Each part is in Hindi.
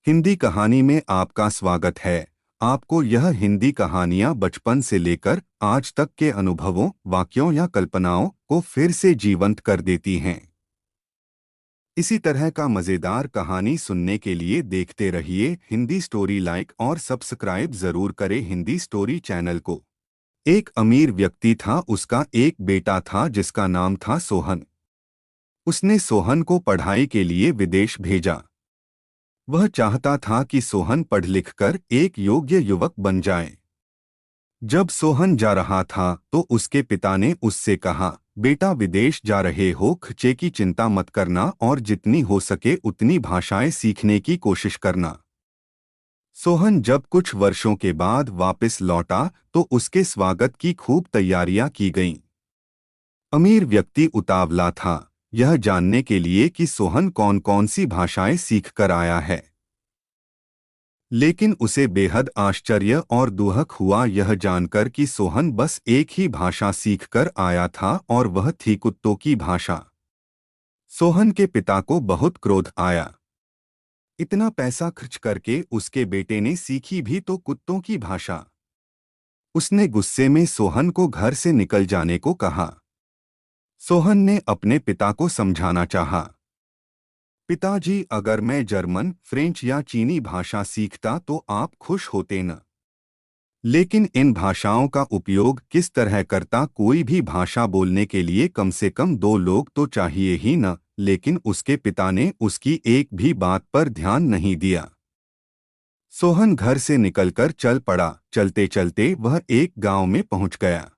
हिंदी कहानी में आपका स्वागत है। आपको यह हिंदी कहानियाँ बचपन से लेकर आज तक के अनुभवों, वाक्यों या कल्पनाओं को फिर से जीवंत कर देती हैं। इसी तरह का मज़ेदार कहानी सुनने के लिए देखते रहिए हिंदी स्टोरी। लाइक और सब्सक्राइब जरूर करें हिंदी स्टोरी चैनल को। एक अमीर व्यक्ति था, उसका एक बेटा था जिसका नाम था सोहन। उसने सोहन को पढ़ाई के लिए विदेश भेजा। वह चाहता था कि सोहन पढ़ लिख कर एक योग्य युवक बन जाए। जब सोहन जा रहा था तो उसके पिता ने उससे कहा, बेटा विदेश जा रहे हो, खर्चे की चिंता मत करना और जितनी हो सके उतनी भाषाएं सीखने की कोशिश करना। सोहन जब कुछ वर्षों के बाद वापस लौटा तो उसके स्वागत की खूब तैयारियां की गईं। अमीर व्यक्ति उतावला था यह जानने के लिए कि सोहन कौन कौन सी भाषाएं सीख कर आया है। लेकिन उसे बेहद आश्चर्य और दुहक हुआ यह जानकर कि सोहन बस एक ही भाषा सीखकर आया था और वह थी कुत्तों की भाषा। सोहन के पिता को बहुत क्रोध आया। इतना पैसा खर्च करके उसके बेटे ने सीखी भी तो कुत्तों की भाषा। उसने गुस्से में सोहन को घर से निकल जाने को कहा। सोहन ने अपने पिता को समझाना चाहा। पिताजी, अगर मैं जर्मन, फ्रेंच या चीनी भाषा सीखता तो आप खुश होते न। लेकिन इन भाषाओं का उपयोग किस तरह करता? कोई भी भाषा बोलने के लिए कम से कम 2 लोग तो चाहिए ही न। लेकिन उसके पिता ने उसकी एक भी बात पर ध्यान नहीं दिया। सोहन घर से निकलकर चल पड़ा। चलते चलते वह एक गांव में पहुंच गया।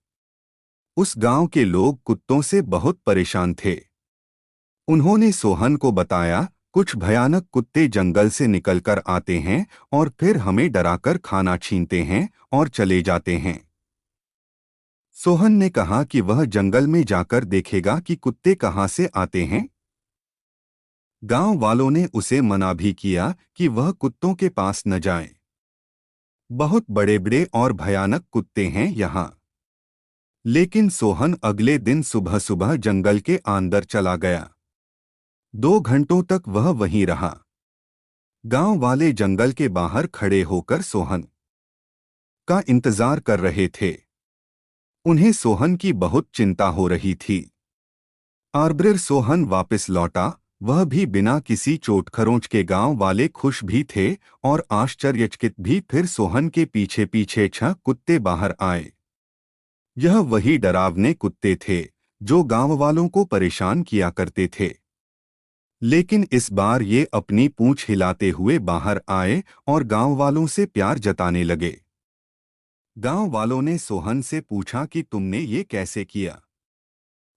उस गांव के लोग कुत्तों से बहुत परेशान थे। उन्होंने सोहन को बताया, कुछ भयानक कुत्ते जंगल से निकलकर आते हैं और फिर हमें डराकर खाना छीनते हैं और चले जाते हैं। सोहन ने कहा कि वह जंगल में जाकर देखेगा कि कुत्ते कहाँ से आते हैं। गांव वालों ने उसे मना भी किया कि वह कुत्तों के पास न जाए। बहुत बड़े बड़े और भयानक कुत्ते हैं यहाँ। लेकिन सोहन अगले दिन सुबह सुबह जंगल के अंदर चला गया। 2 घंटों तक वह वहीं रहा। गांव वाले जंगल के बाहर खड़े होकर सोहन का इंतजार कर रहे थे। उन्हें सोहन की बहुत चिंता हो रही थी। आरब्रिर सोहन वापस लौटा, वह भी बिना किसी चोट खरोंच के। गांव वाले खुश भी थे और आश्चर्यचकित भी। फिर सोहन के पीछे पीछे 6 कुत्ते बाहर आए। यह वही डरावने कुत्ते थे जो गांव वालों को परेशान किया करते थे। लेकिन इस बार ये अपनी पूंछ हिलाते हुए बाहर आए और गांव वालों से प्यार जताने लगे। गांव वालों ने सोहन से पूछा कि तुमने ये कैसे किया?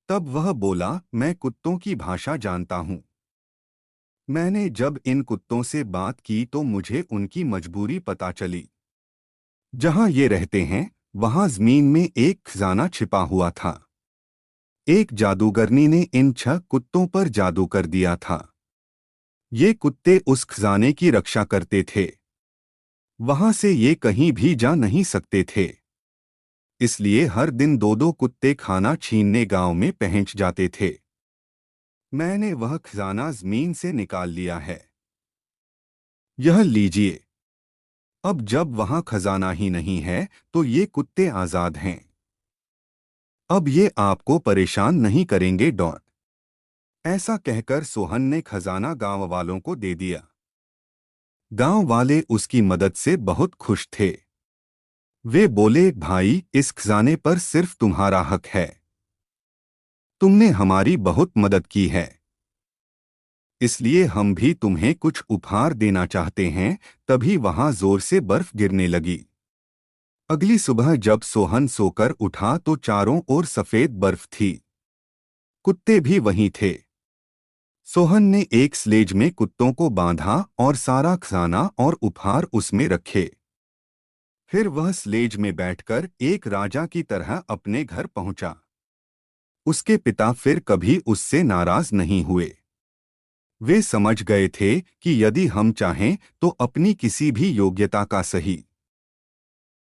तब वह बोला, मैं कुत्तों की भाषा जानता हूँ। मैंने जब इन कुत्तों से बात की तो मुझे उनकी मजबूरी पता चली। जहां ये रहते हैं वहां जमीन में एक खजाना छिपा हुआ था। एक जादूगरनी ने इन 6 कुत्तों पर जादू कर दिया था। ये कुत्ते उस खजाने की रक्षा करते थे। वहां से ये कहीं भी जा नहीं सकते थे। इसलिए हर दिन 2-2 कुत्ते खाना छीनने गांव में पहुंच जाते थे। मैंने वह खजाना जमीन से निकाल लिया है। यह लीजिए। अब जब वहां खजाना ही नहीं है तो ये कुत्ते आजाद हैं। अब ये आपको परेशान नहीं करेंगे। ऐसा कहकर सोहन ने खजाना गांव वालों को दे दिया। गांव वाले उसकी मदद से बहुत खुश थे। वे बोले, भाई, इस खजाने पर सिर्फ तुम्हारा हक है। तुमने हमारी बहुत मदद की है, इसलिए हम भी तुम्हें कुछ उपहार देना चाहते हैं। तभी वहां जोर से बर्फ गिरने लगी। अगली सुबह जब सोहन सोकर उठा तो चारों ओर सफेद बर्फ थी। कुत्ते भी वहीं थे। सोहन ने एक स्लेज में कुत्तों को बांधा और सारा खजाना और उपहार उसमें रखे। फिर वह स्लेज में बैठकर एक राजा की तरह अपने घर पहुंचा। उसके पिता फिर कभी उससे नाराज नहीं हुए। वे समझ गए थे कि यदि हम चाहें तो अपनी किसी भी योग्यता का सही